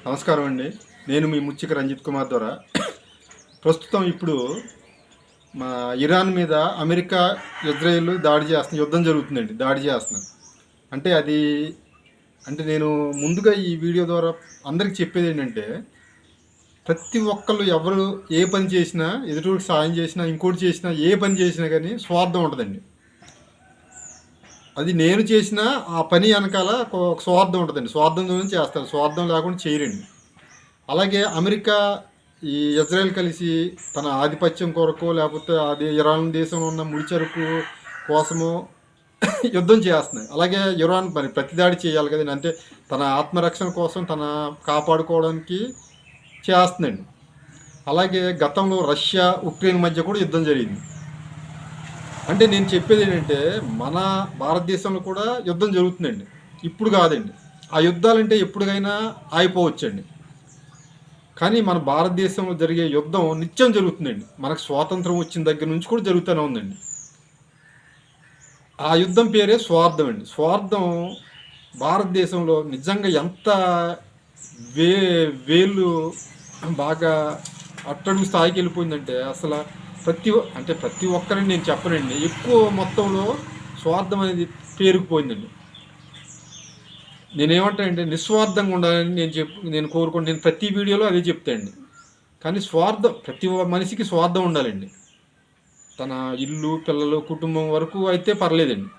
నమస్కారం అండి. నేను మీ ముచ్చిక రంజిత్ కుమార్ ద్వారా ప్రస్తుతం ఇప్పుడు మా ఇరాన్ మీద అమెరికా, ఇజ్రాయెల్ యుద్ధం జరుగుతుందండి. దాడి చేస్తున్నారు. అంటే అది అంటే నేను ముందుగా ఈ వీడియో ద్వారా అందరికి చెప్పేది ఏంటంటే, ప్రతి ఒక్కళ్ళు ఎవరు ఏ పని చేసినా, ఎదుటివాడికి సాయం చేసినా, ఇంకోటి చేసినా, ఏ పని చేసినా కానీ స్వార్థం ఉంటుందండి. అది నేను చేసిన ఆ పని వెనకాల ఒక స్వార్థం ఉంటుందండి. స్వార్థంతో చేస్తారు, స్వార్థం లేకుండా చేయరండి. అలాగే అమెరికా, ఈ ఇజ్రాయెల్ కలిసి తన ఆధిపత్యం కొరకు, లేకపోతే అది ఇరాన్ దేశంలో ఉన్న ముడిచరుకు కోసము యుద్ధం చేస్తున్నాయి. అలాగే ఇరాన్ మరి ప్రతిదాడి చేయాలి కదండి. అంటే తన ఆత్మరక్షణ కోసం, తన కాపాడుకోవడానికి చేస్తుందండి. అలాగే గతంలో రష్యా, ఉక్రెయిన్ మధ్య కూడా యుద్ధం జరిగింది. అంటే నేను చెప్పేది ఏంటంటే, మన భారతదేశంలో కూడా యుద్ధం జరుగుతుందండి. ఇప్పుడు కాదండి. ఆ యుద్ధాలంటే ఎప్పటికైనా ఆగిపోవచ్చండి. కానీ మన భారతదేశంలో జరిగే యుద్ధం నిత్యం జరుగుతుందండి. మనకు స్వాతంత్రం వచ్చిన దగ్గర నుంచి కూడా జరుగుతూనే ఉందండి. ఆ యుద్ధం పేరే స్వార్థం అండి. స్వార్థం భారతదేశంలో నిజంగా ఎంత వే వేళ్ళు బాగా అట్టడుగు స్థాయికి వెళ్ళిపోయిందంటే, అసలు ప్రతి ఒక్కరిని నేను చెప్పనండి, ఎక్కువ మొత్తంలో స్వార్థం అనేది పేరుకుపోయిందండి. నేనేమంటానంటే నిస్వార్థంగా ఉండాలని నేను కోరుకుంటే నేను ప్రతి వీడియోలో అదే చెప్తానండి. కానీ ప్రతి మనిషికి స్వార్థం ఉండాలండి. తన ఇల్లు, పిల్లలు, కుటుంబం వరకు అయితే పర్లేదండి.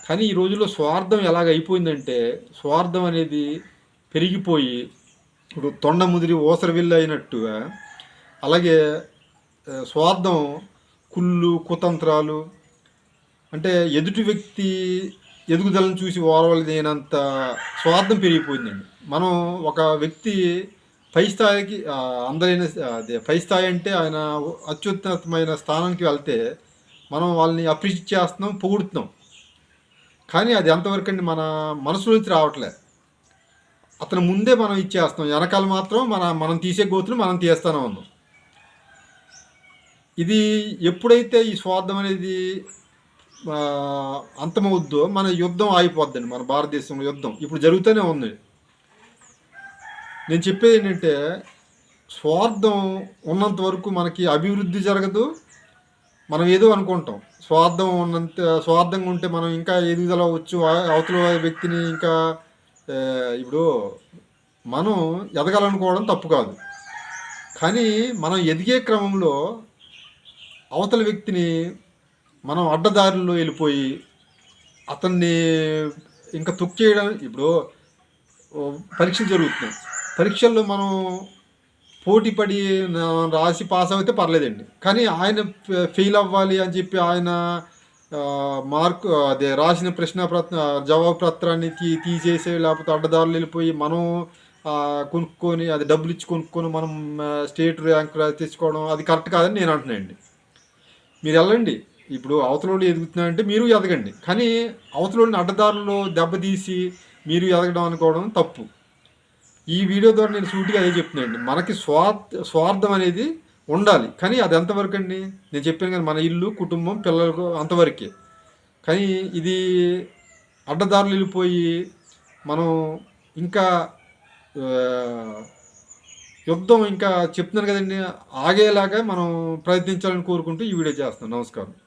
కానీ ఈ రోజుల్లో స్వార్థం ఎలాగ అయిపోయిందంటే, స్వార్థం అనేది పెరిగిపోయి ఇప్పుడు తొండ ముదిరి ఓసరవిల్లు అయినట్టుగా, అలాగే స్వార్థం, కుళ్ళు, కుతంత్రాలు, అంటే ఎదుటి వ్యక్తి ఎదుగుదలను చూసి ఓర్వలేనంత స్వార్థం పెరిగిపోయిందండి. మనం ఒక వ్యక్తి పై స్థాయికి అందరైన అదే పై స్థాయి అంటే ఆయన అత్యున్నతమైన స్థానానికి వెళ్తే మనం వాళ్ళని అప్రిషియేట్ చేస్తున్నాం, పొగుడుతున్నాం. కానీ అది ఎంతవరకు అండి మన మనసులోంచి రావట్లే. అతను ముందే మనం ఇచ్చేస్తాం, వెనకాల మాత్రం మనం తీసే గోతులు మనం తీస్తూనే ఉన్నాం. ఇది ఎప్పుడైతే ఈ స్వార్థం అనేది అంతమవుద్దో మన యుద్ధం ఆగిపోద్దండి. మన భారతదేశంలో యుద్ధం ఇప్పుడు జరుగుతూనే ఉంది. నేను చెప్పేది ఏంటంటే, స్వార్థం ఉన్నంత వరకు మనకి అభివృద్ధి జరగదు. మనం ఏదో అనుకుంటాం, స్వార్థంగా ఉంటే మనం ఇంకా ఎదుగుదల అవ్వచ్చు, అవతల వ్యక్తిని ఇంకా ఇప్పుడు మనం ఎదగాలనుకోవడం తప్పు కాదు. కానీ మనం ఎదిగే క్రమంలో అవతల వ్యక్తిని మనం అడ్డదారుల్లో వెళ్ళిపోయి అతన్ని ఇంకా తొక్కేయడం. ఇప్పుడు పరీక్షలు జరుగుతున్నాయి, పరీక్షల్లో మనం పోటీ పడి రాసి పాస్ అయితే పర్లేదండి. కానీ ఆయన ఫెయిల్ అవ్వాలి అని చెప్పి ఆయన అదే రాసిన జవాబు పత్రాన్ని తీసేసి, లేకపోతే అడ్డదారులు వెళ్ళిపోయి మనం కొనుక్కొని, అది డబ్బులు ఇచ్చి కొనుక్కొని మనం స్టేట్ ర్యాంక్ తెచ్చుకోవడం అది కరెక్ట్ కాదని నేను అంటున్నానండి. మీరు వెళ్ళండి, ఇప్పుడు అవతలోళ్ళు ఎదుగుతున్నారంటే మీరు ఎదగండి. కానీ అవతలోళ్ళని అడ్డదారుల్లో దెబ్బతీసి మీరు ఎదగడం అనుకోవడం తప్పు. ఈ వీడియో ద్వారా నేను సూటిగా అదే చెప్తున్నానండి. మనకి స్వార్థం అనేది ఉండాలి, కానీ అది ఎంతవరకు అండి? నేను చెప్పాను కదా, మన ఇల్లు, కుటుంబం, పిల్లలకు అంతవరకే. కానీ ఇది అడ్డదారులు వెళ్ళిపోయి మనం ఇంకా యుద్ధం ఇంకా చెప్తున్నాను కదండి, ఆగేలాగా మనం ప్రయత్నించాలని కోరుకుంటూ ఈ వీడియో చేస్తున్నాను. నమస్కారం.